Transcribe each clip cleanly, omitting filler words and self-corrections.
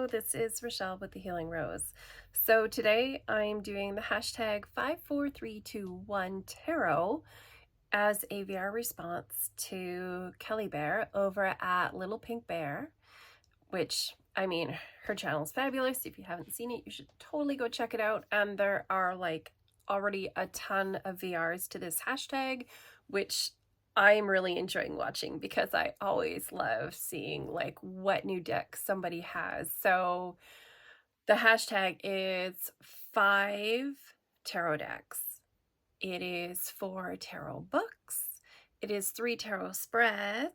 Hello, this is Rochelle with the Healing Rose. So today I'm doing the hashtag 54321 Tarot as a VR response to Kelly Bear over at Little Pink Bear, which, I mean, her channel is fabulous. If you haven't seen it, you should totally go check it out. And there are like already a ton of VRs to this hashtag, which I'm really enjoying watching because I always love seeing like what new deck somebody has. So the hashtag is 5 tarot decks. It is 4 tarot books. It is 3 tarot spreads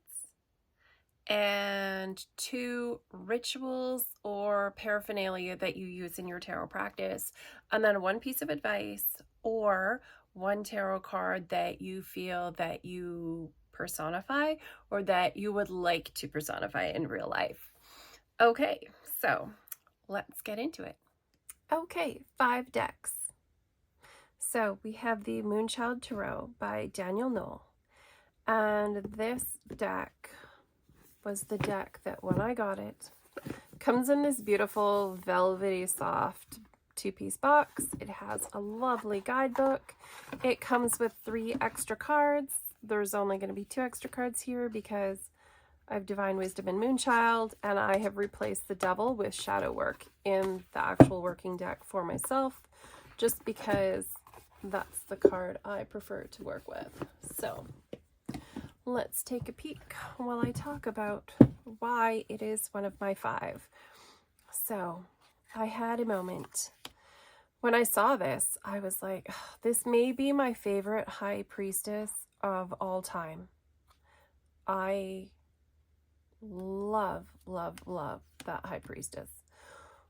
and 2 rituals or paraphernalia that you use in your tarot practice, and then 1 piece of advice or 1 tarot card that you feel that you personify or that you would like to personify in real life. Okay, so let's get into it. Okay, 5 decks. So we have the Moonchild Tarot by Noel, and this deck was the deck that when I got it, comes in this beautiful velvety soft 2-piece box. It has a lovely guidebook. It comes with 3 extra cards. There's only going to be 2 extra cards here because I have Divine Wisdom and Moonchild, and I have replaced the Devil with Shadow Work in the actual working deck for myself, just because that's the card I prefer to work with. So let's take a peek while I talk about why it is one of my 5. So I had a moment. When I saw this, I was like, this may be my favorite High Priestess of all time. I love, love, love that High Priestess.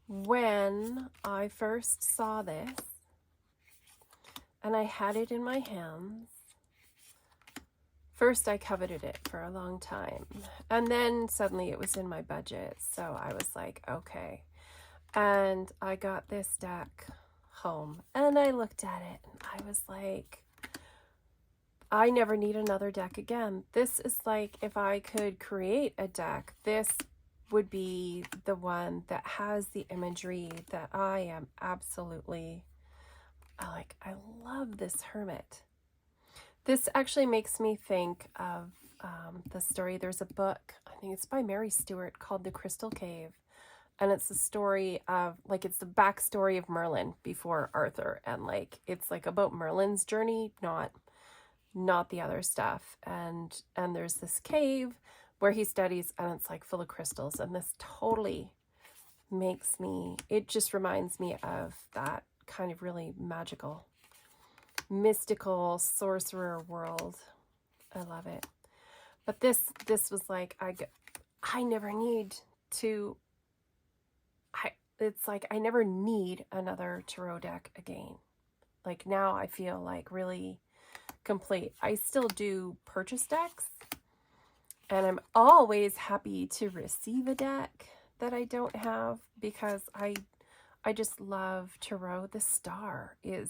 When I first saw this, and I had it in my hands, first I coveted it for a long time, and then suddenly it was in my budget, so I was like, okay. And I got this deck home, and I looked at it, and I was like, I never need another deck again. This is like, if I could create a deck, this would be the one that has the imagery that I am absolutely, I love this Hermit. This actually makes me think of the story. There's a book, I think it's by Mary Stewart, called The Crystal Cave. And it's the story of, it's the backstory of Merlin before Arthur. And it's about Merlin's journey, not the other stuff. And there's this cave where he studies, and it's full of crystals. And this totally makes me, it just reminds me of that kind of really magical, mystical sorcerer world. I love it. But this was I never need to, it's I never need another tarot deck again. Now I feel really complete. I still do purchase decks, and I'm always happy to receive a deck that I don't have, because I just love tarot. The star is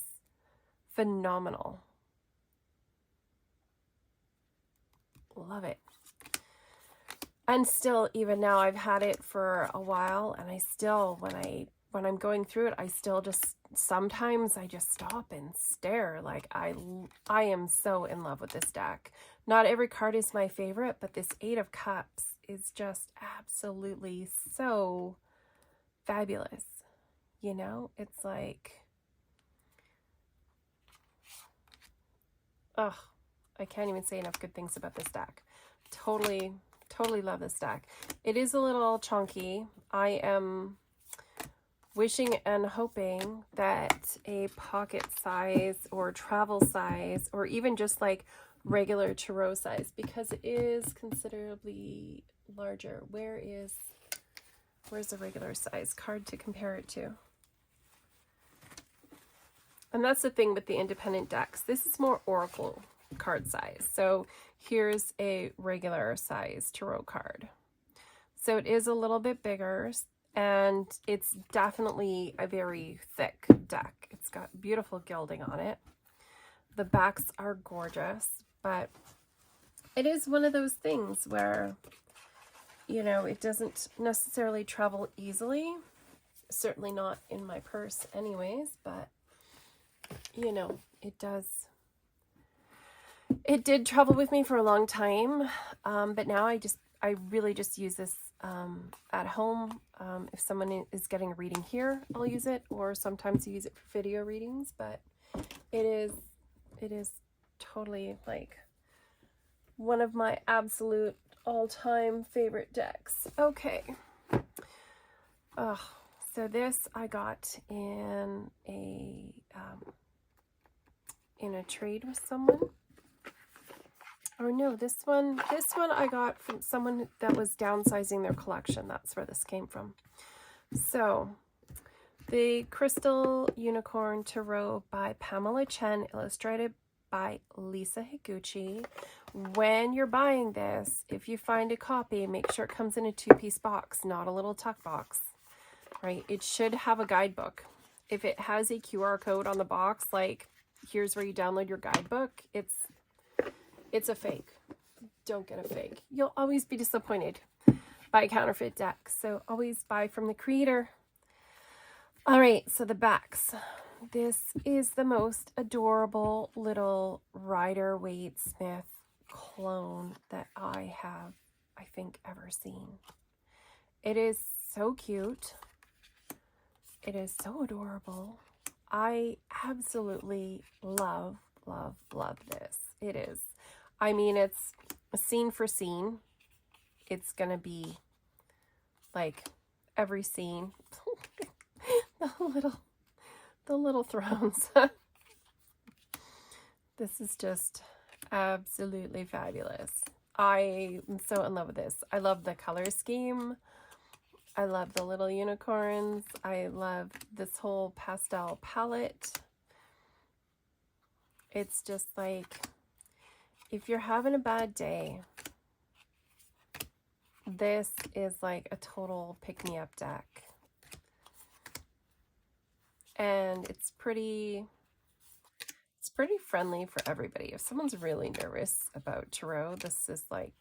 phenomenal. Love it. And still, even now, I've had it for a while, and I still, when I'm going through it, I still just, sometimes I just stop and stare. I am so in love with this deck. Not every card is my favorite, but this 8 of Cups is just absolutely so fabulous. You know, it's oh, I can't even say enough good things about this deck. Totally love this deck. It is a little chunky. I am wishing and hoping that a pocket size or travel size, or even just regular tarot size, because it is considerably larger. Where's a regular size card to compare it to? And that's the thing with the independent decks. This is more oracle card size. So here's a regular size tarot card. So it is a little bit bigger, and it's definitely a very thick deck. It's got beautiful gilding on it. The backs are gorgeous, but it is one of those things where, you know, it doesn't necessarily travel easily. Certainly not in my purse anyways, but, you know, it does. It did travel with me for a long time, but now I really just use this at home. If someone is getting a reading here, I'll use it, or sometimes I use it for video readings, but it is totally like one of my absolute all-time favorite decks. Okay. So this I got in a trade with someone. Or no, this one I got from someone that was downsizing their collection. That's where this came from. So, the Crystal Unicorn Tarot by Pamela Chen, illustrated by Lisa Higuchi. When you're buying this, if you find a copy, make sure it comes in a 2-piece box, not a little tuck box, right? It should have a guidebook. If it has a QR code on the box, like here's where you download your guidebook, it's a fake. Don't get a fake. You'll always be disappointed by a counterfeit deck. So always buy from the creator. All right, so the backs. This is the most adorable little Rider-Waite-Smith clone that I have, I think, ever seen. It is so cute. It is so adorable. I absolutely love, love, love this. It is. I mean, it's scene for scene. It's going to be like every scene. the little thrones. This is just absolutely fabulous. I am so in love with this. I love the color scheme. I love the little unicorns. I love this whole pastel palette. It's just like, if you're having a bad day, this is like a total pick-me-up deck. And it's pretty friendly for everybody. If someone's really nervous about tarot, this is the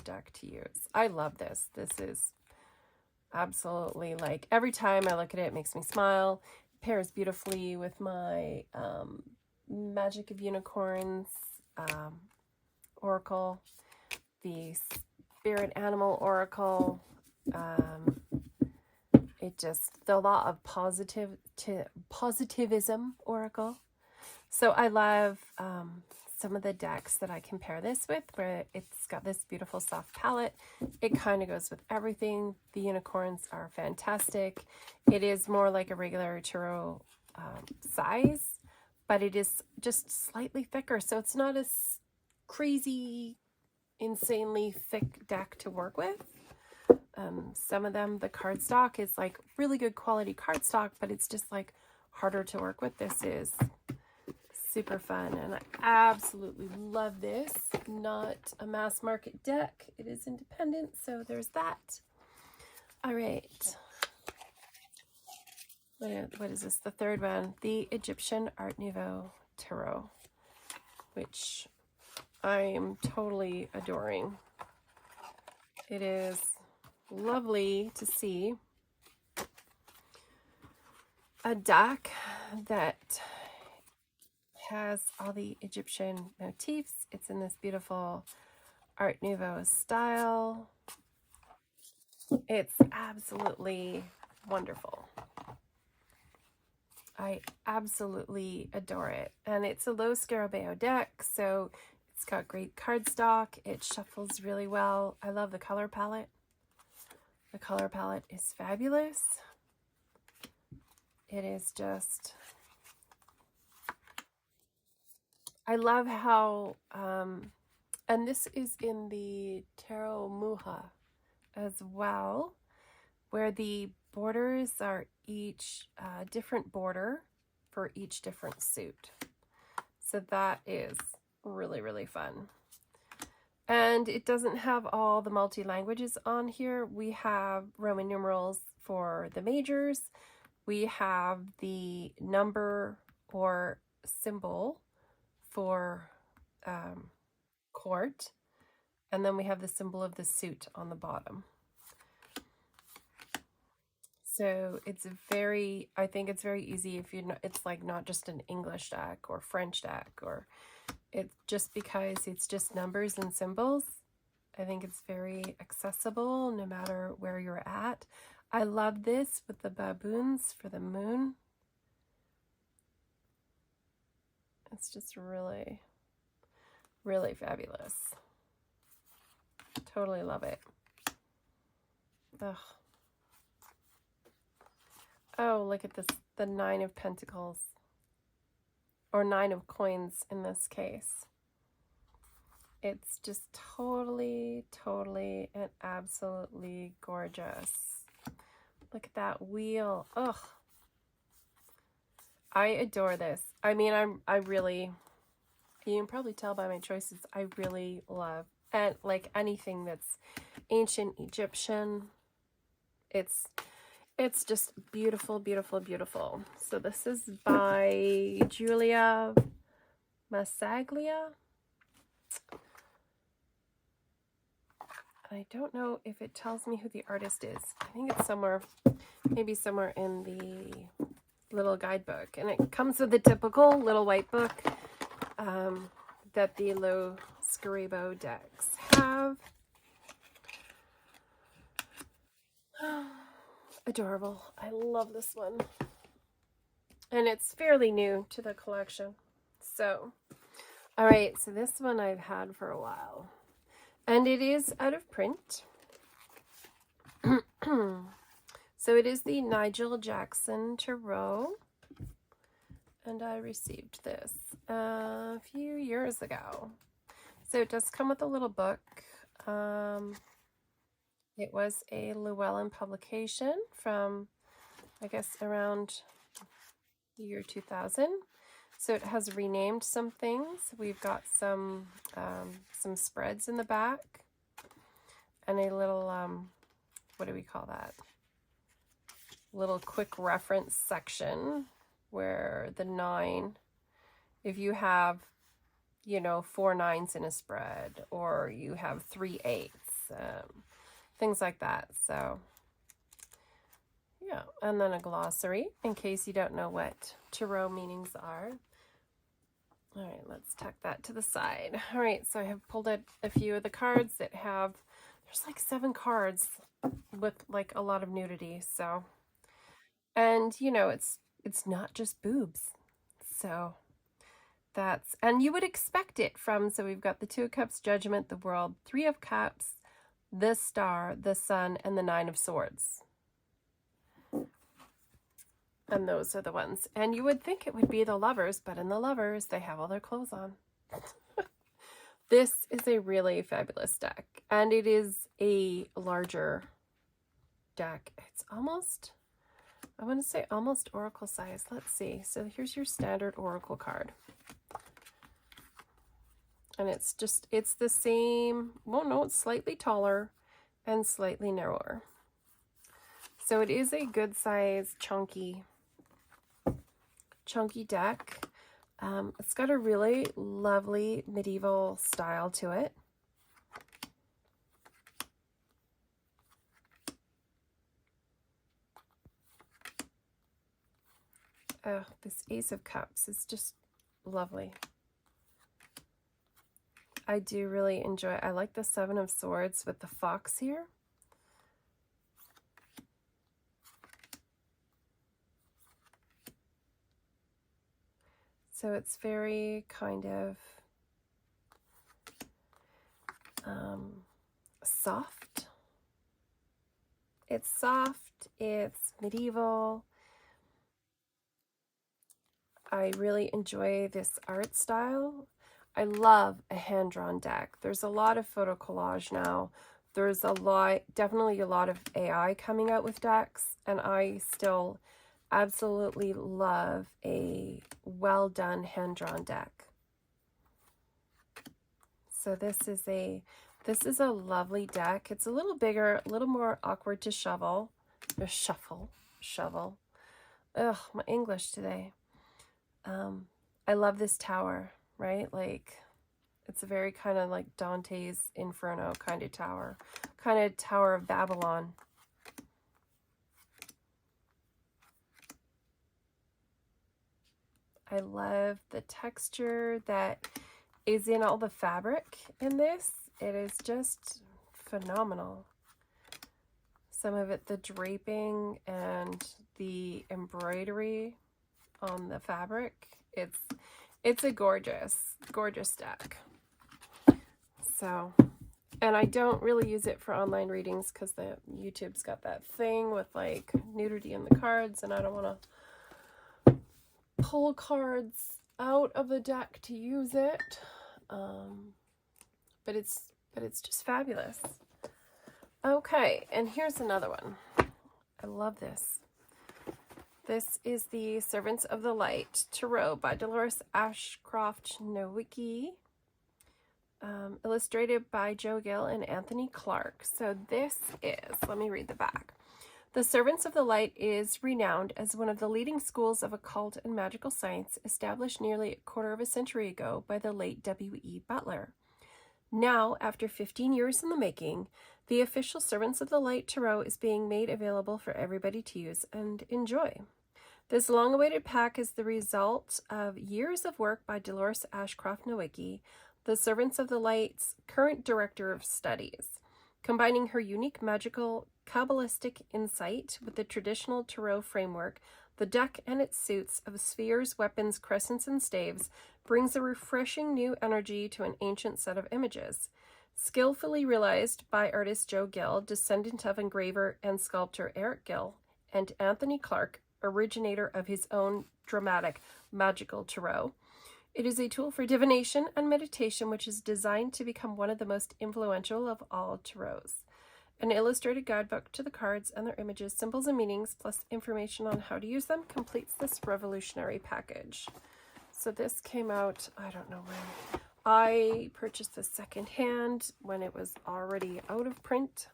deck to use. I love this. This is absolutely, like, every time I look at it, it makes me smile. It pairs beautifully with my Magic of Unicorns Oracle, the Spirit Animal Oracle. The Law of Positivism Oracle. So I love some of the decks that I compare this with, where it's got this beautiful soft palette. It kind of goes with everything. The unicorns are fantastic. It is more like a regular tarot size, but it is just slightly thicker. So it's not a crazy, insanely thick deck to work with. Some of them, the cardstock is like really good quality cardstock, but it's just like harder to work with. This is super fun, and I absolutely love this. Not a mass market deck. It is independent, so there's that. All right. What is this? The third one, the Egyptian Art Nouveau Tarot, which I am totally adoring. It is lovely to see a deck that has all the Egyptian motifs. It's in this beautiful Art Nouveau style. It's absolutely wonderful. I absolutely adore it. And it's a low Scarabeo deck, so it's got great cardstock. It shuffles really well. I love the color palette. The color palette is fabulous. It is just, I love how, and this is in the Tarot Muha as well, where the borders are each different border for each different suit. So that is really, really fun. And it doesn't have all the multi-languages on here. We have Roman numerals for the majors. We have the number or symbol for court. And then we have the symbol of the suit on the bottom. So it's very, I think it's very easy if you're not, it's like not just an English deck or French deck, or it's just because it's just numbers and symbols. I think it's very accessible no matter where you're at. I love this with the baboons for the moon. It's just really, really fabulous. Totally love it. Ugh. Oh, look at this, the 9 of Pentacles, or 9 of coins in this case. It's just totally, totally and absolutely gorgeous. Look at that wheel. Ugh. I adore this. I mean, I really, you can probably tell by my choices, I really love, and like anything that's ancient Egyptian. It's just beautiful, beautiful, beautiful. So this is by Guilia, Massaglia. I don't know if it tells me who the artist is. I think it's somewhere, maybe somewhere in the little guidebook. And it comes with the typical little white book that the Lo Scribo decks have. Adorable. I love this one. And it's fairly new to the collection. So, all right. So this one I've had for a while. And it is out of print. So it is the Nigel Jackson Tarot. And I received this a few years ago. So it does come with a little book. It was a Llewellyn publication from, I guess, around the year 2000. So it has renamed some things. We've got some spreads in the back, and a little, what do we call that? Little quick reference section where the 9, if you have, you know, 4 9s in a spread, or you have 3 8s, things like that. So yeah, and then a glossary in case you don't know what tarot meanings are. All right, let's tuck that to the side. All right, so I have pulled out a few of the cards that have, there's like 7 cards with like a lot of nudity. So, and you know, it's not just boobs. So that's, and you would expect it from, so we've got the 2 of Cups, Judgment, the World, 3 of Cups, the Star, the Sun, and the 9 of Swords. And those are the ones. And you would think it would be the Lovers, but in the Lovers, they have all their clothes on. This is a really fabulous deck. And it is a larger deck. It's almost, I want to say almost Oracle size. Let's see. So here's your standard Oracle card. And it's just, it's the same. Well, no, it's slightly taller and slightly narrower. So it is a good size, chunky deck. It's got a really lovely medieval style to it. Oh, this Ace of Cups is just lovely. I do really enjoy, I like the 7 of Swords with the fox here. So it's very kind of soft. It's soft, it's medieval. I really enjoy this art style. I love a hand-drawn deck. There's a lot of photo collage now. There's a lot, definitely a lot of AI coming out with decks, and I still absolutely love a well-done hand-drawn deck. So this is a lovely deck. It's a little bigger, a little more awkward to shovel. Or shovel. Ugh, my English today. I love this tower, right? Like, it's a very kind of like Dante's Inferno kind of tower. Kind of Tower of Babylon. I love the texture that is in all the fabric in this. It is just phenomenal. Some of it, the draping and the embroidery on the fabric, it's a gorgeous stack. So, and I don't really use it for online readings because the YouTube's got that thing with like nudity in the cards, and I don't want to pull cards out of the deck to use it. But it's just fabulous. Okay, and here's another one. I love this. This is the Servants of the Light Tarot by Dolores Ashcroft-Nowicki, illustrated by Joe Gill and Anthony Clark. So this is, let me read the back. The Servants of the Light is renowned as one of the leading schools of occult and magical science, established nearly a quarter of a century ago by the late W.E. Butler. Now, after 15 years in the making, the official Servants of the Light Tarot is being made available for everybody to use and enjoy. This long-awaited pack is the result of years of work by Dolores Ashcroft-Nowicki, the Servants of the Light's current director of studies, combining her unique magical Kabbalistic insight with the traditional tarot framework. The deck and its suits of spheres, weapons, crescents, and staves brings a refreshing new energy to an ancient set of images. Skillfully realized by artist Joe Gill, descendant of engraver and sculptor Eric Gill, and Anthony Clark, originator of his own dramatic magical tarot. It is a tool for divination and meditation, which is designed to become one of the most influential of all tarots. An illustrated guidebook to the cards and their images, symbols, and meanings, plus information on how to use them, completes this revolutionary package. So this came out, I don't know when. I purchased this secondhand when it was already out of print.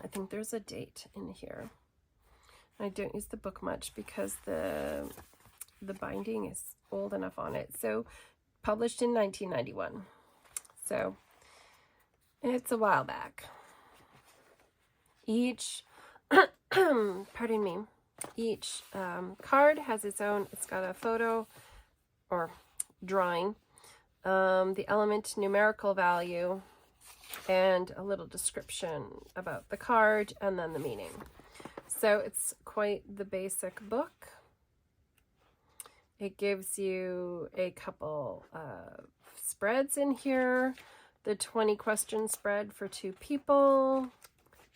I think there's a date in here. I don't use the book much because the binding is old enough on it. So published in 1991. So it's a while back. Each, pardon me, each card has its own, it's got a photo or drawing, the element, numerical value, and a little description about the card, and then the meaning. So it's quite the basic book. It gives you a couple spreads in here. The 20 question spread for 2 people.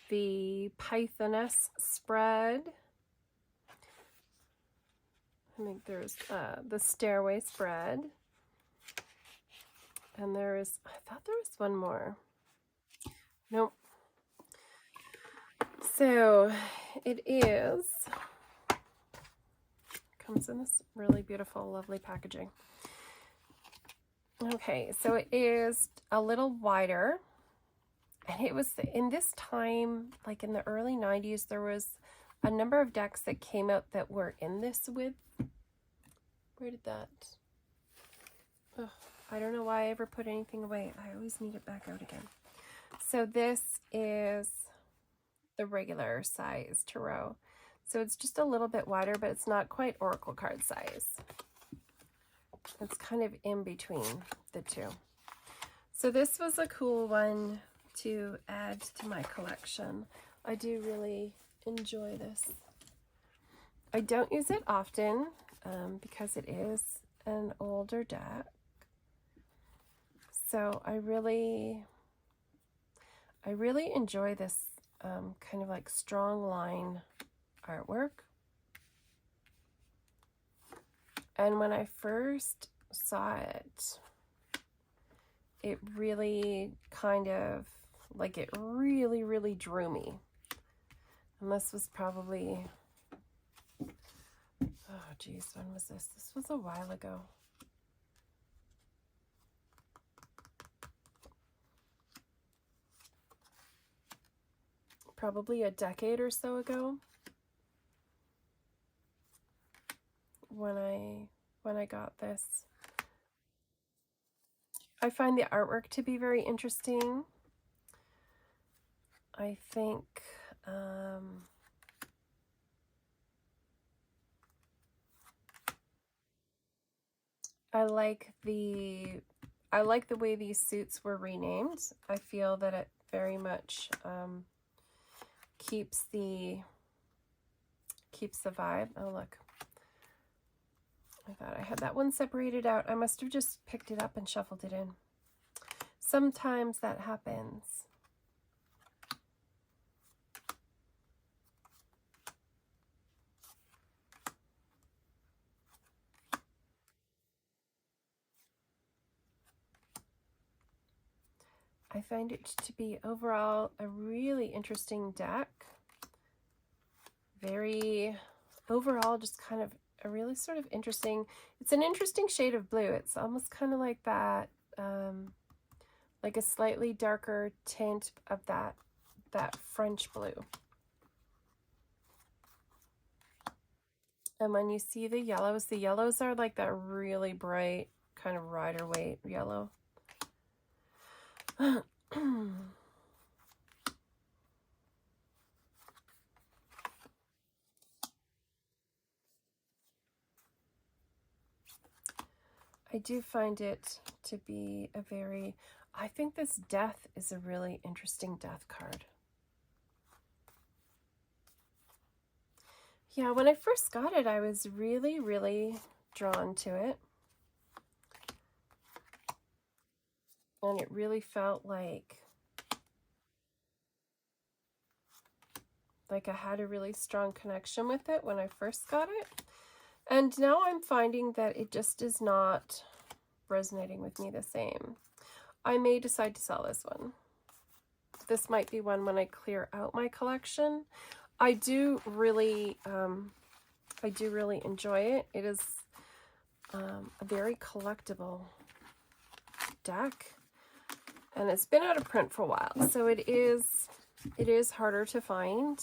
The Pythoness spread. I think there's the stairway spread. And there is, I thought there was one more. Nope. So it is, comes in this really beautiful, lovely packaging. Okay, so it is a little wider, and it was in this time, like in the early 90s, there was a number of decks that came out that were in this width. Where did that? Oh, I don't know why I ever put anything away. I always need it back out again. So this is the regular size tarot. So it's just a little bit wider, but it's not quite oracle card size. It's kind of in between the two. So this was a cool one to add to my collection. I do really enjoy this. I don't use it often because it is an older deck. So I really enjoy this kind of like strong line artwork. And when I first saw it, it really kind of, like, it really, really drew me. And this was probably, oh geez, when was this? This was a while ago. Probably a decade or so ago. When I got this. I find the artwork to be very interesting. I think I like the way these suits were renamed. I feel that it very much keeps the vibe. Oh, look. I thought I had that one separated out. I must have just picked it up and shuffled it in. Sometimes that happens. I find it to be overall a really interesting deck. Very, overall, just kind of a really sort of interesting, it's an interesting shade of blue. It's almost kind of like that, like a slightly darker tint of that French blue. And when you see the yellows are like that really bright kind of Rider-Waite yellow. I do find it to be a very, I think this death is a really interesting death card. Yeah, when I first got it, I was really, really drawn to it. And it really felt like I had a really strong connection with it when I first got it. And now I'm finding that it just is not resonating with me the same. I may decide to sell this one. This might be one when I clear out my collection. I do really enjoy it. It is a very collectible deck, and it's been out of print for a while, so it is harder to find.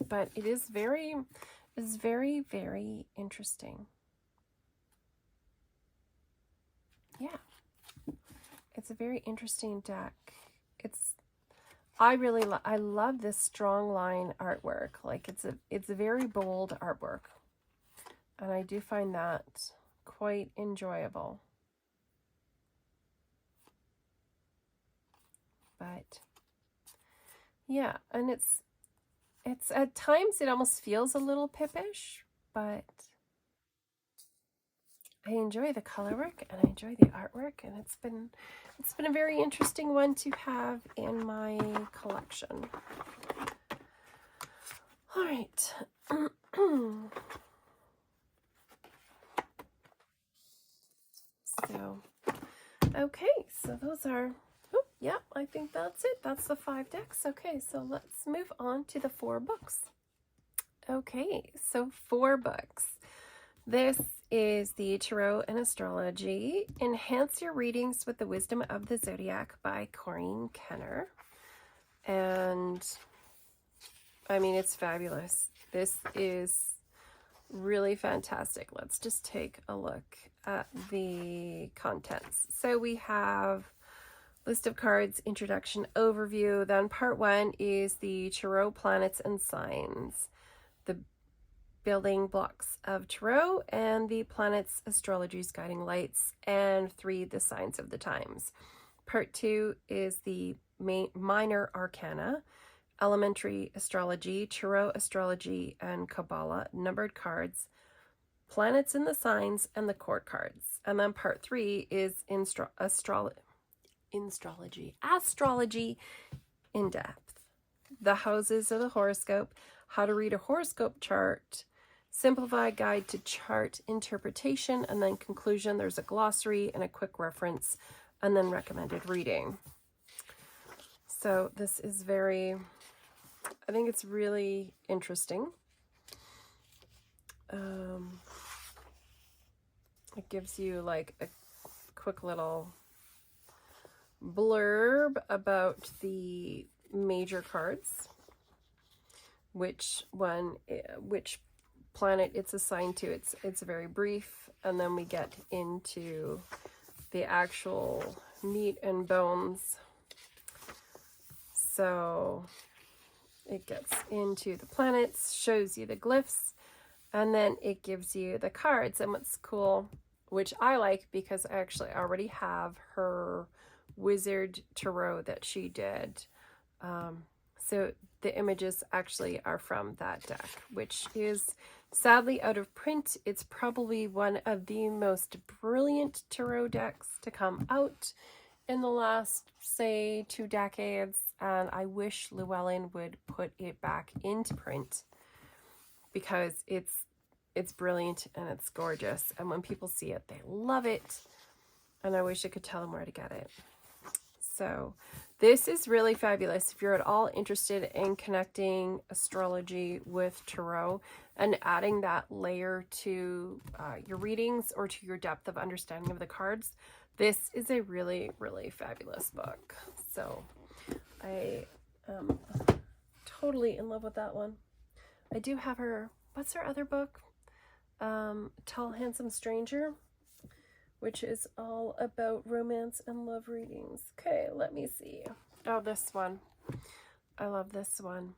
But it is very, very interesting. Yeah, it's a very interesting deck. I love this strong line artwork. Like it's a very bold artwork, and I do find that quite enjoyable. But yeah, and it's at times it almost feels a little pippish, but I enjoy the color work and I enjoy the artwork, and it's been a very interesting one to have in my collection. All right. So, okay, so those are, oh, yeah, I think that's it. That's the 5 decks. Okay, so let's move on to the 4 books. Okay, so 4 books. This is the Tarot and Astrology. Enhance Your Readings with the Wisdom of the Zodiac by Corrine Kenner. And, I mean, it's fabulous. This is really fantastic. Let's just take a look at the contents. So we have list of cards, introduction, overview. Then part 1 is the Tarot planets and signs, the building blocks of Tarot, and the planets, astrology's guiding lights, and 3, the signs of the times. Part 2 is the minor arcana, elementary astrology, Tarot astrology, and Kabbalah, numbered cards, planets in the signs, and the court cards. And then part 3 is astrology in depth, the houses of the horoscope, how to read a horoscope chart, simplified guide to chart interpretation, and then conclusion. There's a glossary and a quick reference, and then recommended reading. So this is I think it's really interesting. It gives you like a quick little blurb about the major cards, which planet it's assigned to. It's very brief, and then we get into the actual meat and bones. So it gets into the planets, shows you the glyphs, And then it gives you the cards. And what's cool, which I like because I actually already have her Wizard Tarot that she did. So the images actually are from that deck, which is sadly out of print. It's probably one of the most brilliant tarot decks to come out in the last, say, 2 decades. And I wish Llewellyn would put it back into print because it's brilliant and it's gorgeous. And when people see it, they love it. And I wish I could tell them where to get it. So this is really fabulous if you're at all interested in connecting astrology with tarot and adding that layer to your readings or to your depth of understanding of the cards. This is a really, really fabulous book. So I am totally in love with that one. I do have her, what's her other book? Tall, Handsome Stranger, which is all about romance and love readings. Okay, let me see. Oh, this one. I love this one.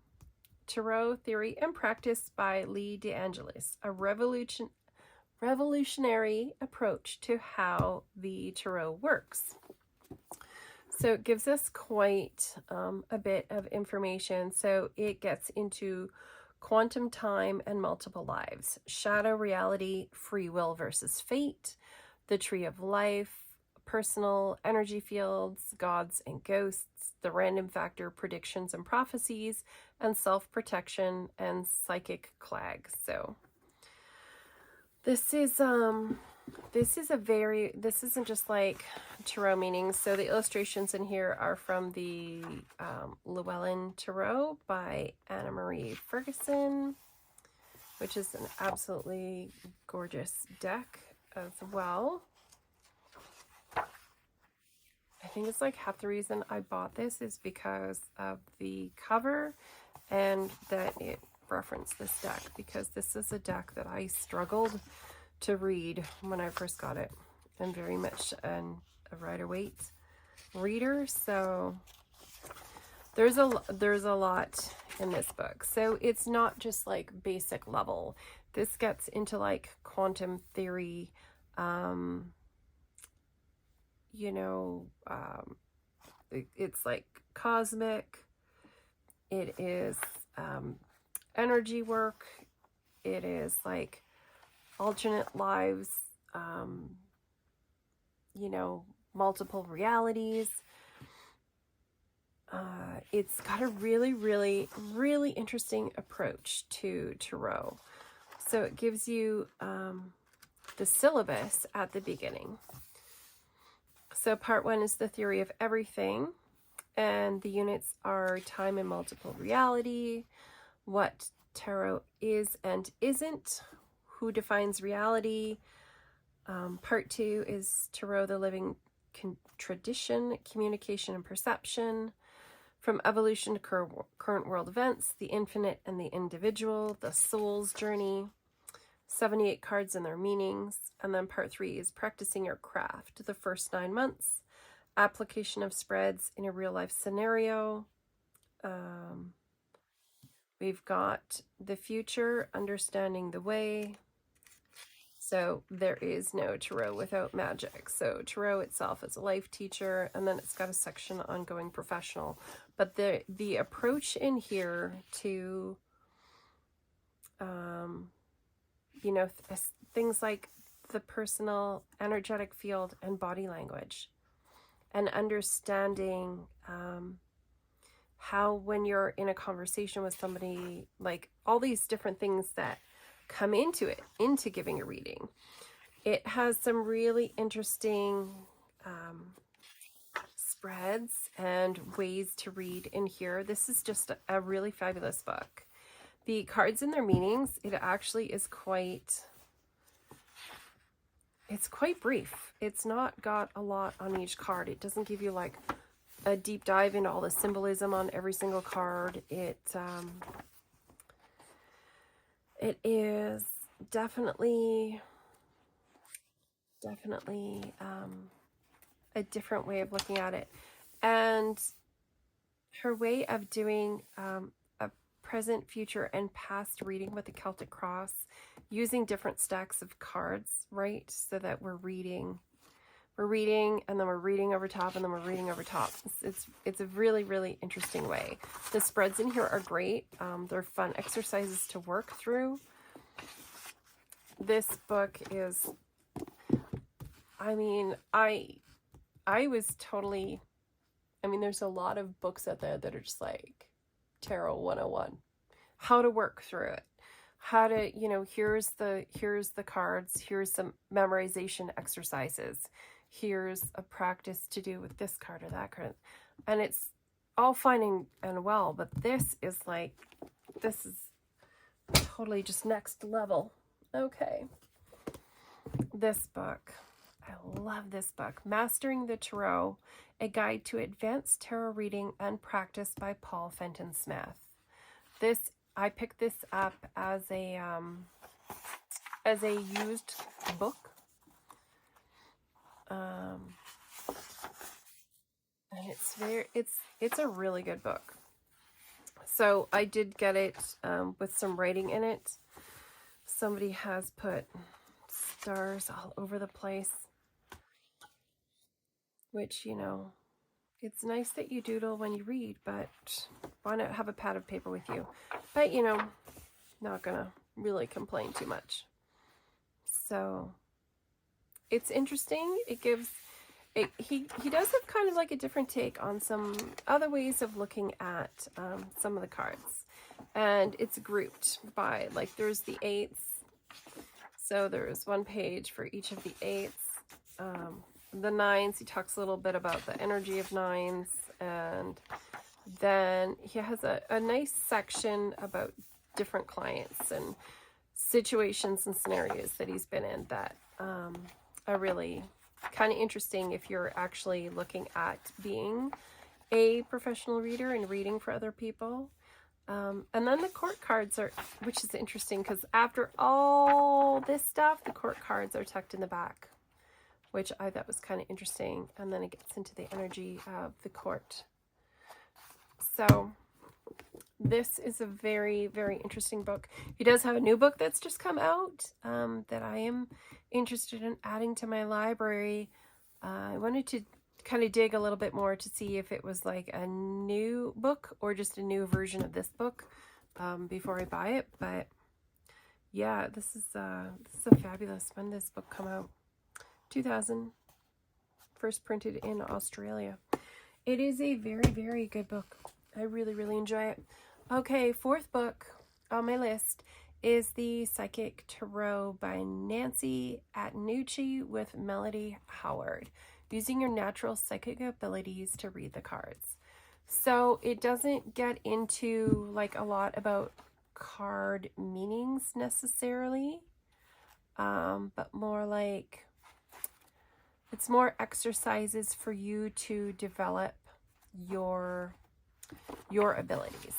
Tarot Theory and Practice by Lee DeAngelis, a revolutionary approach to how the tarot works. So it gives us quite a bit of information. So it gets into quantum time and multiple lives, shadow reality, free will versus fate, the tree of life, personal energy fields, gods and ghosts, the random factor, predictions and prophecies, and self-protection and psychic clag. So this isn't just like tarot meanings. So the illustrations in here are from the Llewellyn Tarot by Anna Marie Ferguson, which is an absolutely gorgeous deck as well. I think it's like half the reason I bought this is because of the cover and that it referenced this deck, because this is a deck that I struggled to read when I first got it. I'm very much a Rider-Waite reader, so there's a lot in this book. So it's not just like basic level. This gets into like quantum theory, it's like cosmic, it is energy work, it is like alternate lives, multiple realities. It's got a really, really, really interesting approach to tarot. So it gives you the syllabus at the beginning. So part 1 is the theory of everything, and the units are time and multiple reality, what tarot is and isn't, who defines reality. Part 2 is tarot, the living tradition, communication and perception, from evolution to current world events, the infinite and the individual, the soul's journey, 78 cards and their meanings. And then part 3 is practicing your craft, the first 9 months, application of spreads in a real life scenario. We've got the future, understanding the way. So there is no tarot without magic. So tarot itself is a life teacher, and then it's got a section on going professional. But the approach in here to things like the personal energetic field and body language, and understanding how, when you're in a conversation with somebody, like all these different things that come into giving a reading. It has some really interesting spreads and ways to read in here. This is just a really fabulous book. The cards and their meanings, it actually is quite brief. It's not got a lot on each card. It doesn't give you like a deep dive into all the symbolism on every single card. It is definitely a different way of looking at it. And her way of doing a present, future, and past reading with the Celtic cross, using different stacks of cards, right? So that we're reading, and then we're reading over top, and then we're reading over top. It's a really, really interesting way. The spreads in here are great. They're fun exercises to work through. This book is, I mean, I was totally, I mean, there's a lot of books out there that are just like Tarot 101. How to work through it. How to, you know, here's the cards, here's some memorization exercises. Here's a practice to do with this card or that card. And it's all fine and well, but this is like, this is totally just next level. Okay. This book. I love this book. Mastering the Tarot, A Guide to Advanced Tarot Reading and Practice by Paul Fenton-Smith. I picked this up as a used book. And it's a really good book. So I did get it with some writing in it. Somebody has put stars all over the place, which, you know, it's nice that you doodle when you read, but why not have a pad of paper with you? But, you know, not gonna really complain too much. So it's interesting. It gives it, he does have kind of like a different take on some other ways of looking at some of the cards, and it's grouped by, like, there's the eights, so there's one page for each of the eights. The nines, he talks a little bit about the energy of nines, and then he has a nice section about different clients and situations and scenarios that he's been in that are really kind of interesting if you're actually looking at being a professional reader and reading for other people. And then the court cards are, which is interesting because after all this stuff, the court cards are tucked in the back, which I thought was kind of interesting. And then it gets into the energy of the court. So this is a very, very interesting book. He does have a new book that's just come out that I am interested in adding to my library. I wanted to kind of dig a little bit more to see if it was like a new book or just a new version of this book before I buy it. But yeah, this is a fabulous. When did this book come out? 2000, first printed in Australia. It is a very, very good book. I really, really enjoy it. Okay, fourth book on my list is The Psychic Tarot by Nancy Antenucci with Melody Howard. Using your natural psychic abilities to read the cards. So it doesn't get into like a lot about card meanings necessarily, but more like it's more exercises for you to develop your abilities,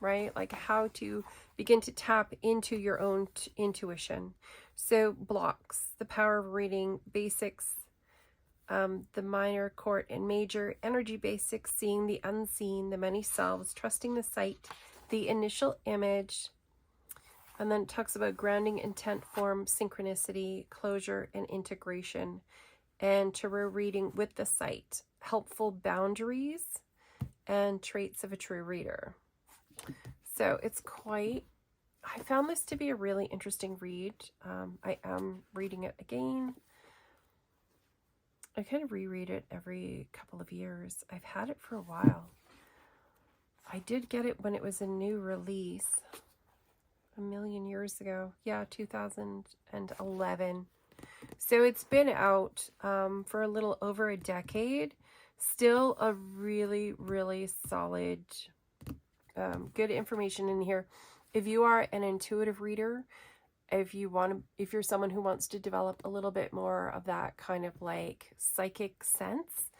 right? Like how to begin to tap into your own intuition. So blocks, the power of reading, basics, the minor, court, and major, energy basics, seeing the unseen, the many selves, trusting the sight, the initial image, and then it talks about grounding, intent, form, synchronicity, closure, and integration, and tarot reading with the sight, helpful boundaries, and traits of a true reader. So it's quite, I found this to be a really interesting read. I am reading it again. I kind of reread it every couple of years. I've had it for a while. I did get it when it was a new release a million years ago. Yeah, 2011. So it's been out for a little over a decade. Still a really, really solid, good information in here. If you are an intuitive reader, if you're someone who wants to develop a little bit more of that kind of like psychic sense,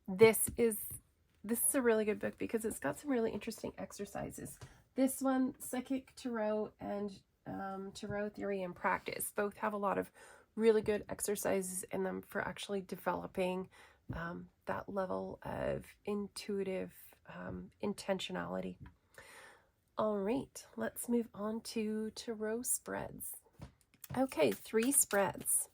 this is a really good book because it's got some really interesting exercises. This one, Psychic Tarot and Tarot Theory and Practice, both have a lot of really good exercises in them for actually developing that level of intuitive intentionality. All right, let's move on to tarot spreads. Okay, 3 spreads.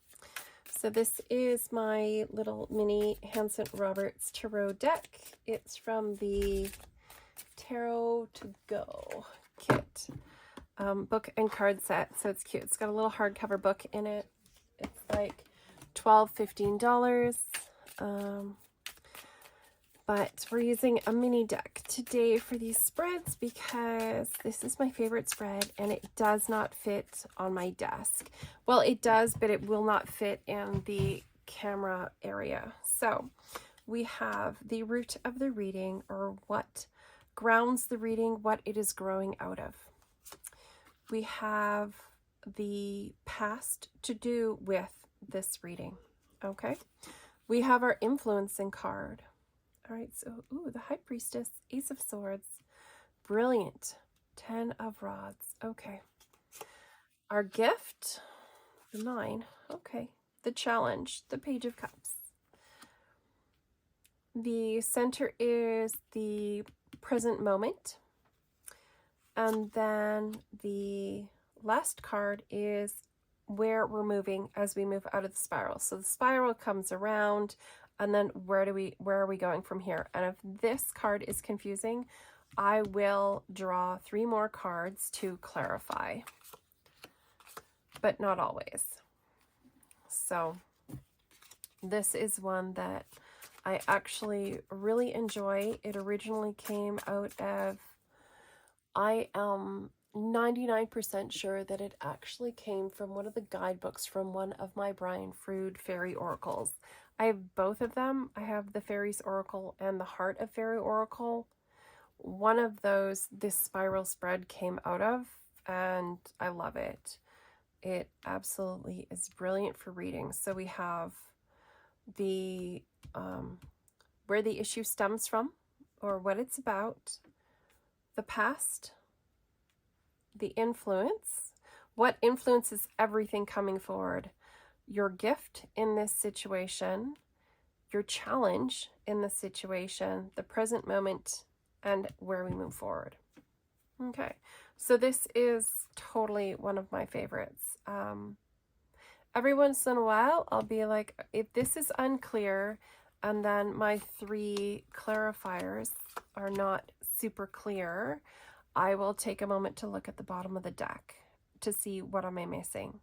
So this is my little mini Hanson Roberts tarot deck. It's from the Tarot to Go kit book and card set. So it's cute. It's got a little hardcover book in it. It's like $12, $15. But we're using a mini deck today for these spreads because this is my favorite spread and it does not fit on my desk. Well, it does, but it will not fit in the camera area. So we have the root of the reading, or what grounds the reading, what it is growing out of. We have the past to do with this reading. Okay. We have our influencing card. All right, so, ooh, the High Priestess, Ace of Swords, brilliant, 10 of Rods, okay. Our gift, the 9, okay. The challenge, the Page of Cups. The center is the present moment. And then the last card is where we're moving as we move out of the spiral. So the spiral comes around, and then where are we going from here? And if this card is confusing, I will draw 3 more cards to clarify, but not always. So this is one that I actually really enjoy. It originally came out of, I am 99% sure that it actually came from one of the guidebooks from one of my Brian Frood Fairy Oracles. I have both of them. I have the Fairies Oracle and the Heart of Fairy Oracle. One of those, this spiral spread came out of, and I love it. It absolutely is brilliant for reading. So we have the where the issue stems from, or what it's about, the past, the influence, what influences everything coming forward, your gift in this situation, your challenge in this situation, the present moment, and where we move forward. Okay, so this is totally one of my favorites. Every once in a while, I'll be like, if this is unclear, and then my 3 clarifiers are not super clear, I will take a moment to look at the bottom of the deck to see what am I missing.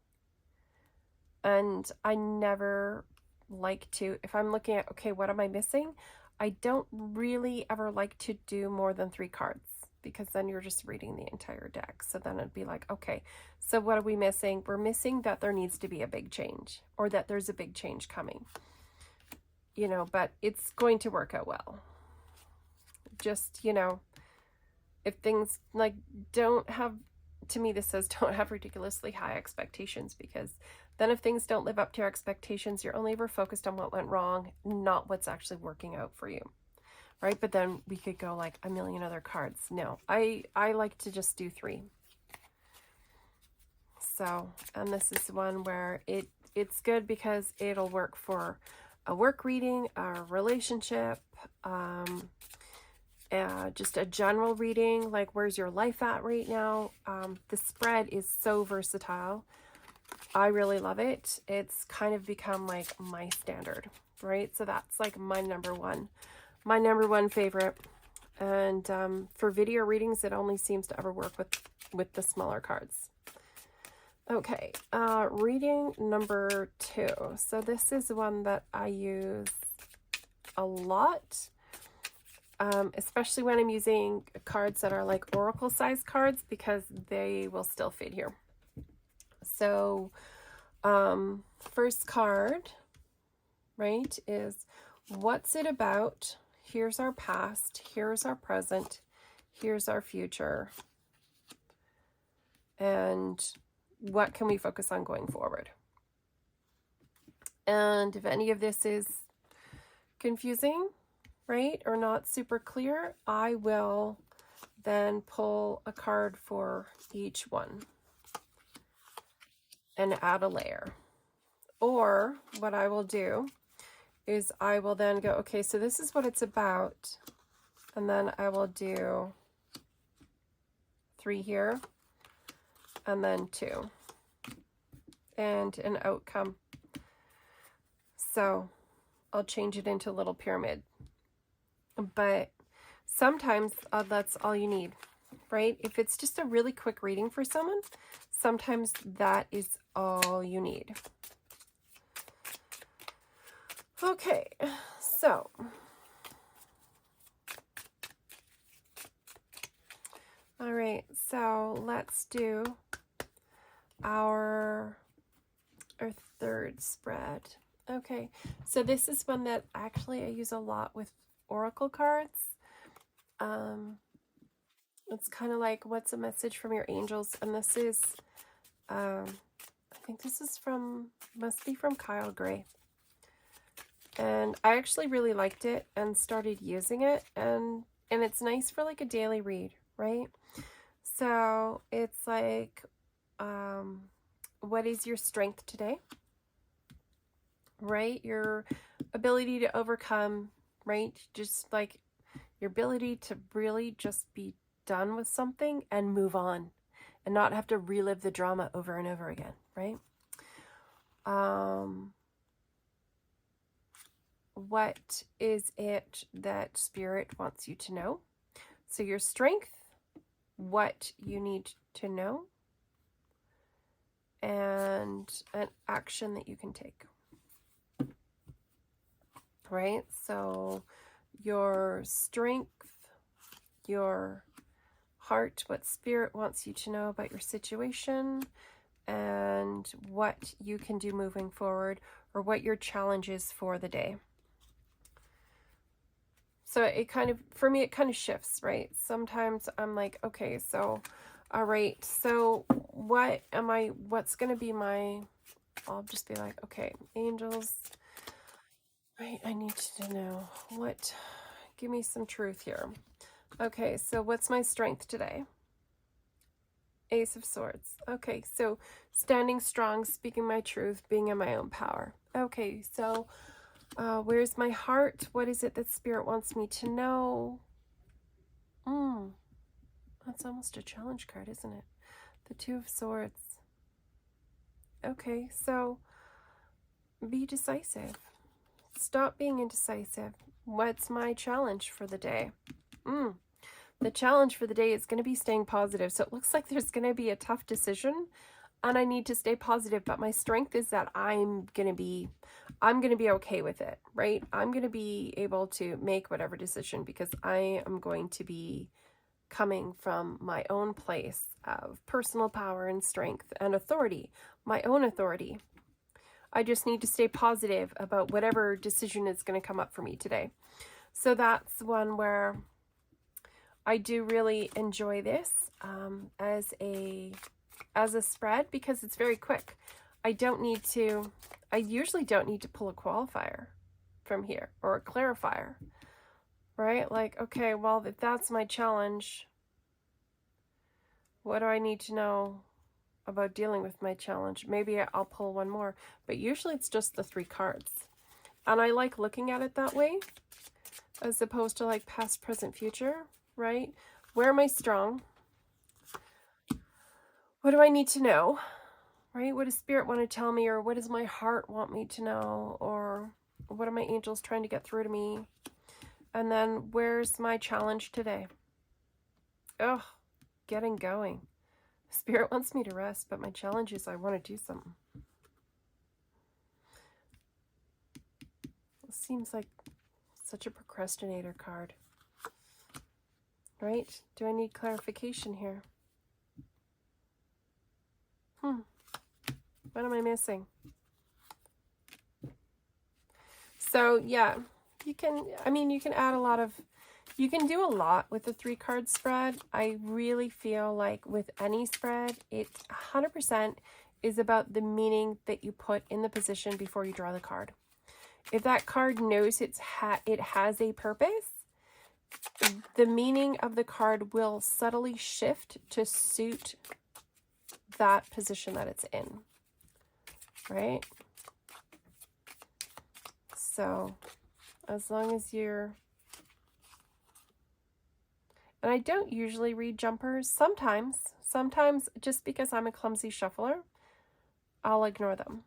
And I never like to, if I'm looking at, okay, what am I missing? I don't really ever like to do more than 3 cards, because then you're just reading the entire deck. So then it'd be like, okay, so what are we missing? We're missing that there needs to be a big change, or that there's a big change coming, you know, but it's going to work out well. Just, you know, if things like don't have, to me this says don't have ridiculously high expectations, because then if things don't live up to your expectations, you're only ever focused on what went wrong, not what's actually working out for you, right? But then we could go like a million other cards. No, I like to just do 3. So, and this is one where it's good because it'll work for a work reading, a relationship, just a general reading, like where's your life at right now. The spread is so versatile. I really love it. It's kind of become like my standard, right? So that's like my number one favorite. And for video readings, it only seems to ever work with the smaller cards. Okay, reading number 2. So this is one that I use a lot, especially when I'm using cards that are like oracle size cards, because they will still fit here. So first card, right, is what's it about? Here's our past, here's our present, here's our future, and what can we focus on going forward? And if any of this is confusing, right, or not super clear, I will then pull a card for each one and add a layer. Or what I will do is I will then go, okay, so this is what it's about, and then I will do 3 here, and then 2, and an outcome. So I'll change it into a little pyramid. But sometimes that's all you need, right? If it's just a really quick reading for someone, sometimes that is all you need. Okay, so all right, so let's do our third spread. Okay, so this is one that actually I use a lot with oracle cards. It's kind of like, what's a message from your angels? And this is, I think this is from, must be from Kyle Gray. And I actually really liked it and started using it, and it's nice for like a daily read, right? So it's like, what is your strength today? Right? Your ability to overcome, right? Just like your ability to really just be done with something and move on and not have to relive the drama over and over again, right? What is it that Spirit wants you to know? So your strength, what you need to know, and an action that you can take. Right? So your strength, your heart, what Spirit wants you to know about your situation, and what you can do moving forward, or what your challenge is for the day. So it kind of, for me, it kind of shifts, right? Sometimes I'm like, okay, so, all right, so what's going to be I'll just be like, okay, angels, right? I need to know give me some truth here. Okay, so what's my strength today? Ace of Swords. Okay, so standing strong, speaking my truth, being in my own power. Okay, so where's my heart? What is it that Spirit wants me to know? That's almost a challenge card, isn't it? The Two of Swords. Okay, so be decisive. Stop being indecisive. What's my challenge for the day? The challenge for the day is going to be staying positive. So it looks like there's going to be a tough decision, and I need to stay positive, but my strength is that I'm going to be okay with it, right? I'm going to be able to make whatever decision because I am going to be coming from my own place of personal power and strength and authority, my own authority. I just need to stay positive about whatever decision is going to come up for me today. So that's one where I do really enjoy this as a spread because it's very quick. I usually don't need to pull a qualifier from here or a clarifier, right? Like, okay, well, if that's my challenge, what do I need to know about dealing with my challenge? Maybe I'll pull one more, but usually it's just the 3 cards. And I like looking at it that way as opposed to like past, present, future, right? Where am I strong? What do I need to know? Right? What does Spirit want to tell me? Or what does my heart want me to know? Or what are my angels trying to get through to me? And then where's my challenge today? Oh, getting going. Spirit wants me to rest, but my challenge is I want to do something. It seems like such a procrastinator card. Right? Do I need clarification here? What am I missing? So yeah, you can add you can do a lot with the 3-card spread. I really feel like with any spread, it 100% is about the meaning that you put in the position before you draw the card. If that card knows it has a purpose, the meaning of the card will subtly shift to suit that position that it's in, right? So as long as And I don't usually read jumpers. Sometimes just because I'm a clumsy shuffler, I'll ignore them.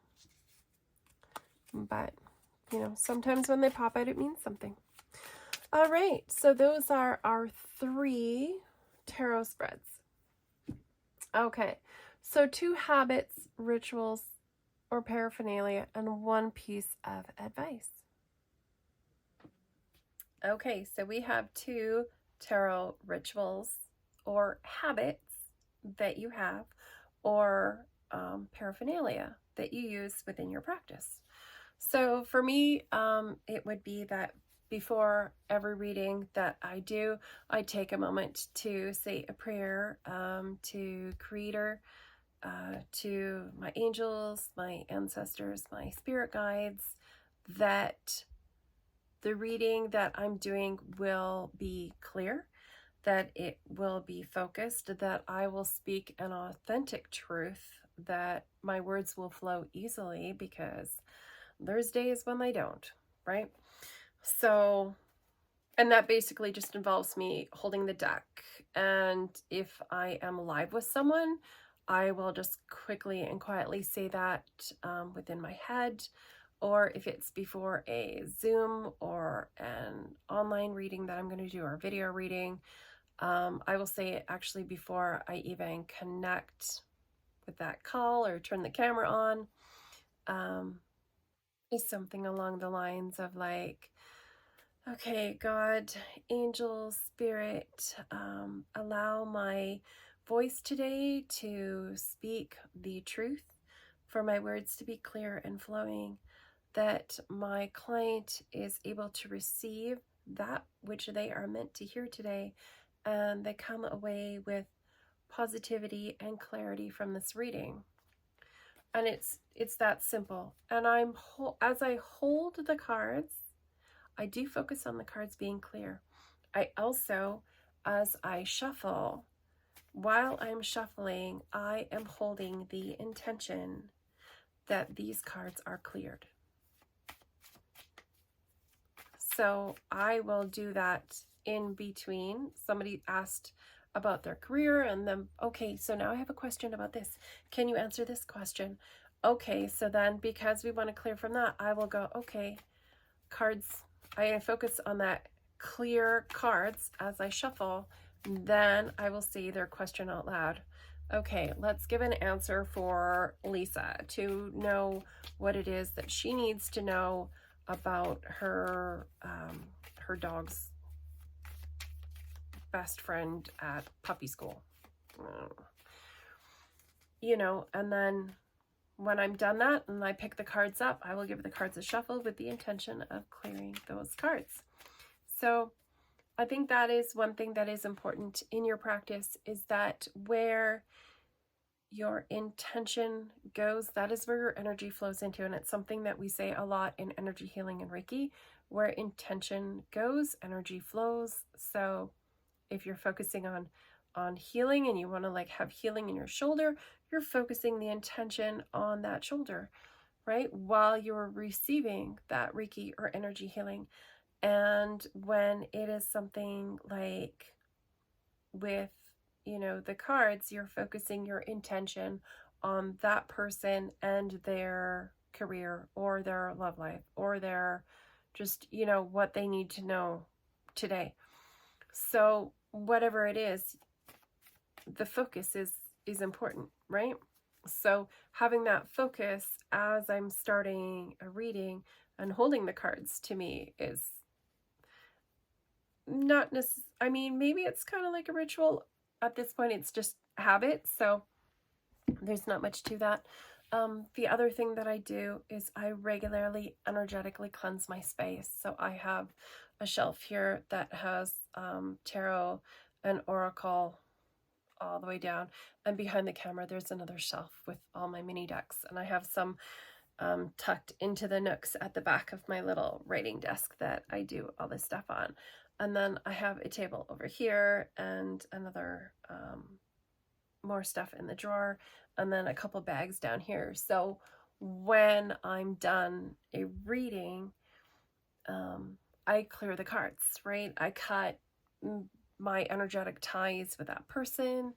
But, you know, sometimes when they pop out, it means something. All right, so those are our 3 tarot spreads. Okay, so 2 habits, rituals, or paraphernalia, and 1 piece of advice. Okay, so we have 2 tarot rituals or habits that you have, or paraphernalia that you use within your practice. So for me, it would be that before every reading that I do, I take a moment to say a prayer to Creator, to my angels, my ancestors, my spirit guides, that the reading that I'm doing will be clear, that it will be focused, that I will speak an authentic truth, that my words will flow easily, because there's days when they don't, right? So, and that basically just involves me holding the deck. And if I am live with someone, I will just quickly and quietly say that within my head. Or if it's before a Zoom or an online reading that I'm going to do, or a video reading, I will say it actually before I even connect with that call or turn the camera on. Is something along the lines of like, okay, God, angel, spirit, allow my voice today to speak the truth, for my words to be clear and flowing, that my client is able to receive that which they are meant to hear today, and they come away with positivity and clarity from this reading. And it's that simple. And as I hold the cards, I do focus on the cards being clear. I also, as I shuffle, while I'm shuffling, I am holding the intention that these cards are cleared. So I will do that in between. Somebody asked about their career, and then, okay, so now I have a question about this. Can you answer this question? Okay, so then because we want to clear from that, I will go, okay, cards, I focus on that clear cards as I shuffle, then I will say their question out loud. Okay, let's give an answer for Lisa to know what it is that she needs to know about her dog's best friend at puppy school. You know, and then when I'm done that and I pick the cards up, I will give the cards a shuffle with the intention of clearing those cards. So I think that is one thing that is important in your practice, is that where your intention goes, that is where your energy flows into. And it's something that we say a lot in energy healing and Reiki: where intention goes, energy flows. So if you're focusing on healing and you want to like have healing in your shoulder, you're focusing the intention on that shoulder, right? While you're receiving that Reiki or energy healing. And when it is something like with, you know, the cards, you're focusing your intention on that person and their career or their love life or their just, you know, what they need to know today. So whatever it is, the focus is important, right? So having that focus as I'm starting a reading and holding the cards, to me, is not necessarily, I mean, maybe it's kind of like a ritual. At this point, it's just habit, so there's not much to that. The other thing that I do is I regularly energetically cleanse my space. So I have a shelf here that has tarot and oracle all the way down, and behind the camera there's another shelf with all my mini decks, and I have some tucked into the nooks at the back of my little writing desk that I do all this stuff on. And then I have a table over here and another more stuff in the drawer, and then a couple bags down here. So when I'm done a reading, I clear the cards, right? I cut my energetic ties with that person.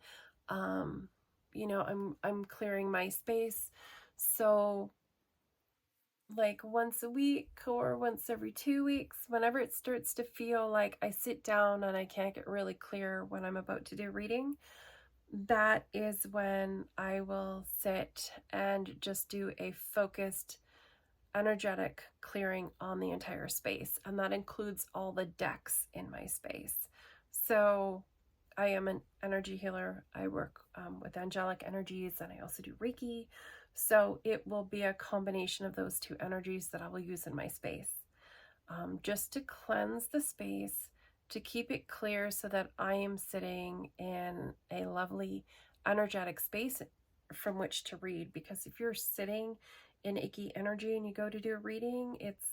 You know, I'm clearing my space. So like once a week or once every 2 weeks, whenever it starts to feel like I sit down and I can't get really clear when I'm about to do reading, that is when I will sit and just do a focused energetic clearing on the entire space. And that includes all the decks in my space. So I am an energy healer. I work with angelic energies, and I also do Reiki. So it will be a combination of those two energies that I will use in my space, just to cleanse the space, to keep it clear so that I am sitting in a lovely energetic space from which to read. Because if you're sitting in icky energy and you go to do a reading, it's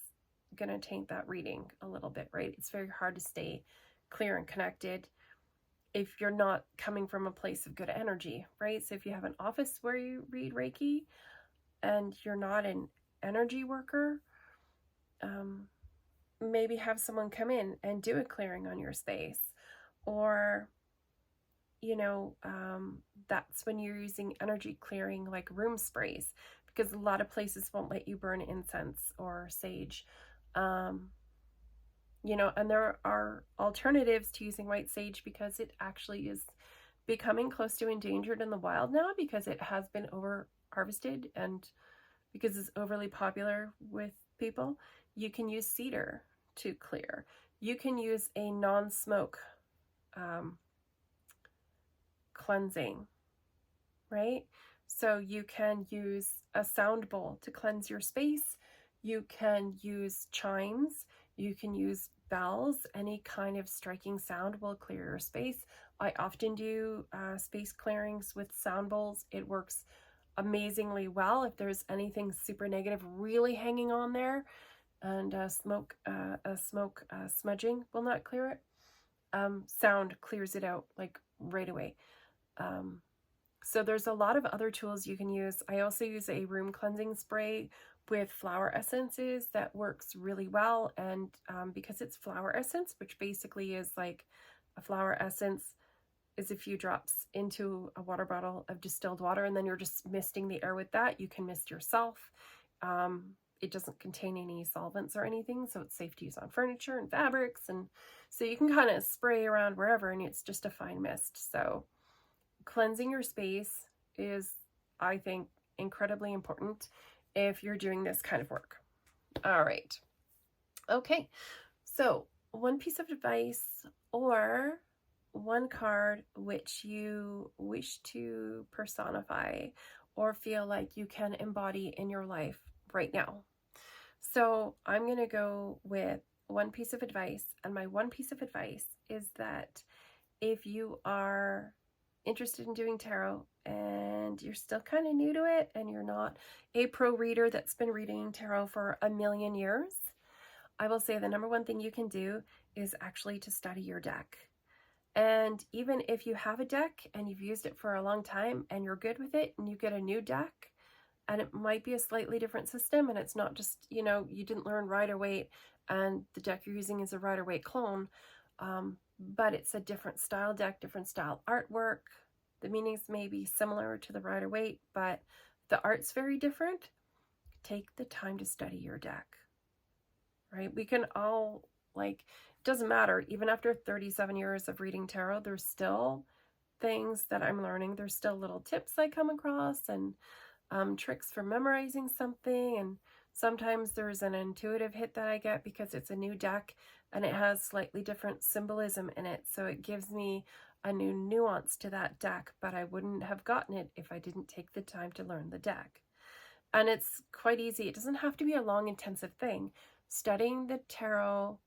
going to taint that reading a little bit, right? It's very hard to stay clear and connected if you're not coming from a place of good energy, right? So if you have an office where you read Reiki and you're not an energy worker, maybe have someone come in and do a clearing on your space. Or, you know, that's when you're using energy clearing like room sprays, because a lot of places won't let you burn incense or sage. You know, and there are alternatives to using white sage, because it actually is becoming close to endangered in the wild now, because it has been over harvested and because it's overly popular with people. You can use cedar to clear. You can use a non-smoke cleansing, right? So you can use a sound bowl to cleanse your space. You can use chimes. You can use bells. Any kind of striking sound will clear your space. I often do space clearings with sound bowls. It works amazingly well. If there's anything super negative really hanging on there, and smoke smudging will not clear it, sound clears it out like right away. So there's a lot of other tools you can use. I also use a room cleansing spray with flower essences that works really well. And because it's flower essence, which basically is like a flower essence is a few drops into a water bottle of distilled water, and then you're just misting the air with that. You can mist yourself. It doesn't contain any solvents or anything, so it's safe to use on furniture and fabrics. And so you can kind of spray around wherever, and it's just a fine mist. So cleansing your space is, I think, incredibly important if you're doing this kind of work. All right. Okay. So one piece of advice or one card which you wish to personify or feel like you can embody in your life right now. So I'm going to go with one piece of advice, and my one piece of advice is that if you are interested in doing tarot and you're still kind of new to it and you're not a pro reader that's been reading tarot for a million years, I will say the number one thing you can do is actually to study your deck. And even if you have a deck and you've used it for a long time and you're good with it, and you get a new deck and it might be a slightly different system, and it's not just, you know, you didn't learn Rider-Waite and the deck you're using is a Rider-Waite clone, but it's a different style deck, different style artwork. The meanings may be similar to the Rider-Waite, but the art's very different. Take the time to study your deck, right? We can all, like, it doesn't matter. Even after 37 years of reading tarot, there's still things that I'm learning. There's still little tips I come across, and tricks for memorizing something. And sometimes there's an intuitive hit that I get because it's a new deck and it has slightly different symbolism in it. So it gives me a new nuance to that deck, but I wouldn't have gotten it if I didn't take the time to learn the deck. And it's quite easy. It doesn't have to be a long, intensive thing. Studying the tarot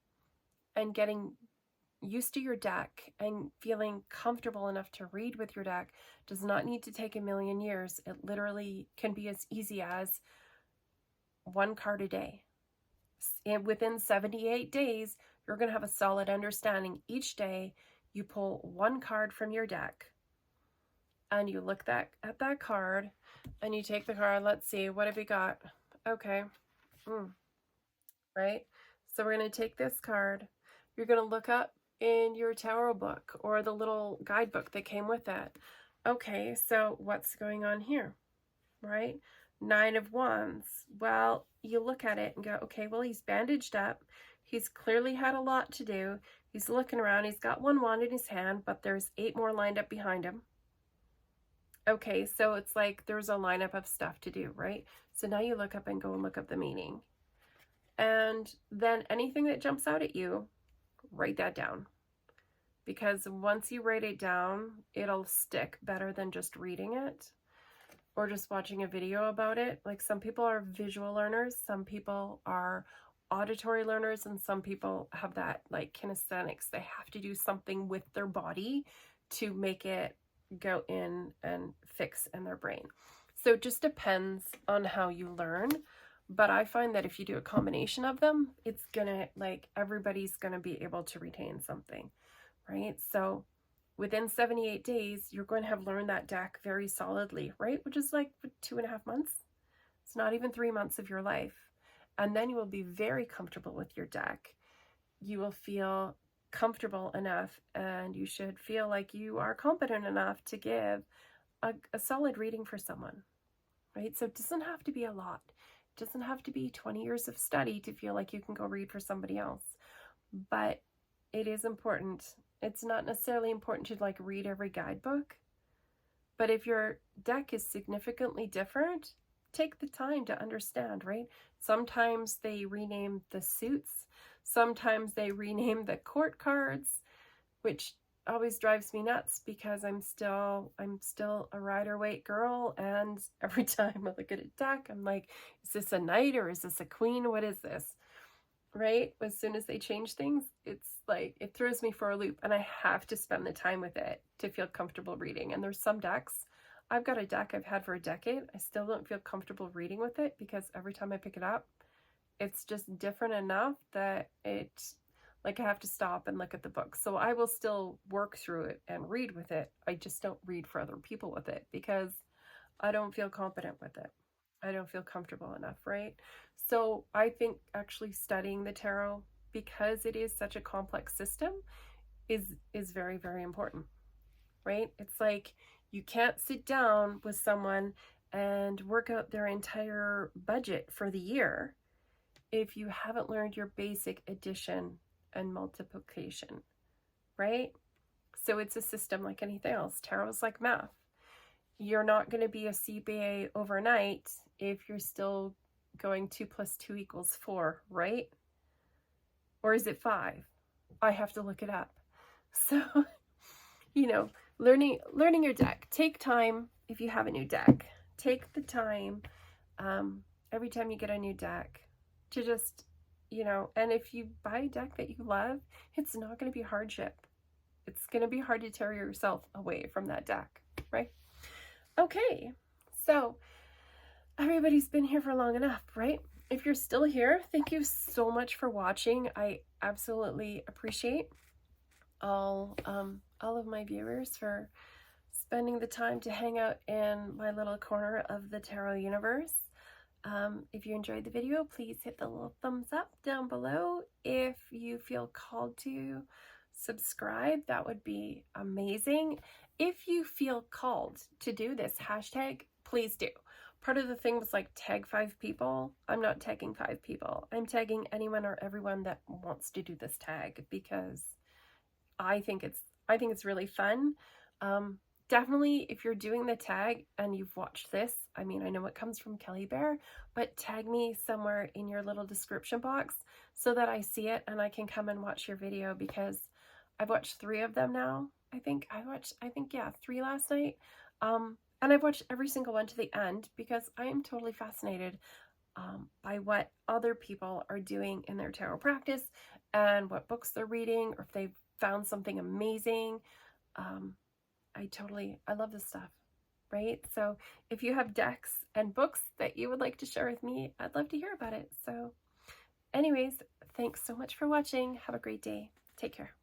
and getting used to your deck and feeling comfortable enough to read with your deck does not need to take a million years. It literally can be as easy as one card a day. And within 78 days, you're going to have a solid understanding. Each day, you pull one card from your deck and you look at that card and you take the card. Let's see, what have we got? Okay. Right? So we're going to take this card. You're going to look up in your tarot book or the little guidebook that came with it. Okay, so what's going on here, right? 9 of Wands. Well, you look at it and go, okay, well, he's bandaged up. He's clearly had a lot to do. He's looking around. He's got one wand in his hand, but there's 8 more lined up behind him. Okay, so it's like there's a lineup of stuff to do, right? So now you look up and go and look up the meaning. And then anything that jumps out at you, write that down. Because once you write it down, it'll stick better than just reading it or just watching a video about it. Like some people are visual learners, some people are auditory learners, and some people have that like kinesthetics. They have to do something with their body to make it go in and fix in their brain. So it just depends on how you learn. But I find that if you do a combination of them, it's gonna, like, everybody's gonna be able to retain something, right? So within 78 days, you're going to have learned that deck very solidly, right? Which is like 2.5 months. It's not even 3 months of your life. And then you will be very comfortable with your deck. You will feel comfortable enough, and you should feel like you are competent enough to give a solid reading for someone, right? So it doesn't have to be a lot. It doesn't have to be 20 years of study to feel like you can go read for somebody else. But it is important. It's not necessarily important to like read every guidebook, but if your deck is significantly different, take the time to understand, right? Sometimes they rename the suits. Sometimes they rename the court cards, which always drives me nuts because I'm still a Rider-Waite girl, and every time I look at a deck, I'm like, is this a knight or is this a queen? What is this? Right? As soon as they change things, it's like it throws me for a loop, and I have to spend the time with it to feel comfortable reading. And there's some decks, I've got a deck I've had for a decade, I still don't feel comfortable reading with it because every time I pick it up, it's just different enough that it's like I have to stop and look at the book. So I will still work through it and read with it. I just don't read for other people with it because I don't feel competent with it. I don't feel comfortable enough, right? So I think actually studying the tarot, because it is such a complex system, is very, very important, right? It's like you can't sit down with someone and work out their entire budget for the year if you haven't learned your basic addition and multiplication, right? So it's a system like anything else. Tarot is like math. You're not going to be a CPA overnight if you're still going 2 + 2 = 4, right? Or is it 5? I have to look it up. So, you know, learning your deck. Take time if you have a new deck. Take the time every time you get a new deck to just, you know, and if you buy a deck that you love, it's not going to be hardship. It's going to be hard to tear yourself away from that deck, right? Okay, so everybody's been here for long enough, right? If you're still here, thank you so much for watching. I absolutely appreciate all of my viewers for spending the time to hang out in my little corner of the tarot universe. If you enjoyed the video, please hit the little thumbs up down below. If you feel called to subscribe, that would be amazing. If you feel called to do this hashtag, please do. Part of the thing was like tag 5 people. I'm not tagging 5 people. I'm tagging anyone or everyone that wants to do this tag because I think it's really fun. Definitely, if you're doing the tag and you've watched this, I mean, I know it comes from Kelly Bear, but tag me somewhere in your little description box so that I see it and I can come and watch your video, because I've watched 3 of them now. I think, yeah, 3 last night. And I've watched every single one to the end because I am totally fascinated by what other people are doing in their tarot practice and what books they're reading, or if they've found something amazing. I love this stuff, right? So if you have decks and books that you would like to share with me, I'd love to hear about it. So anyways, thanks so much for watching. Have a great day. Take care.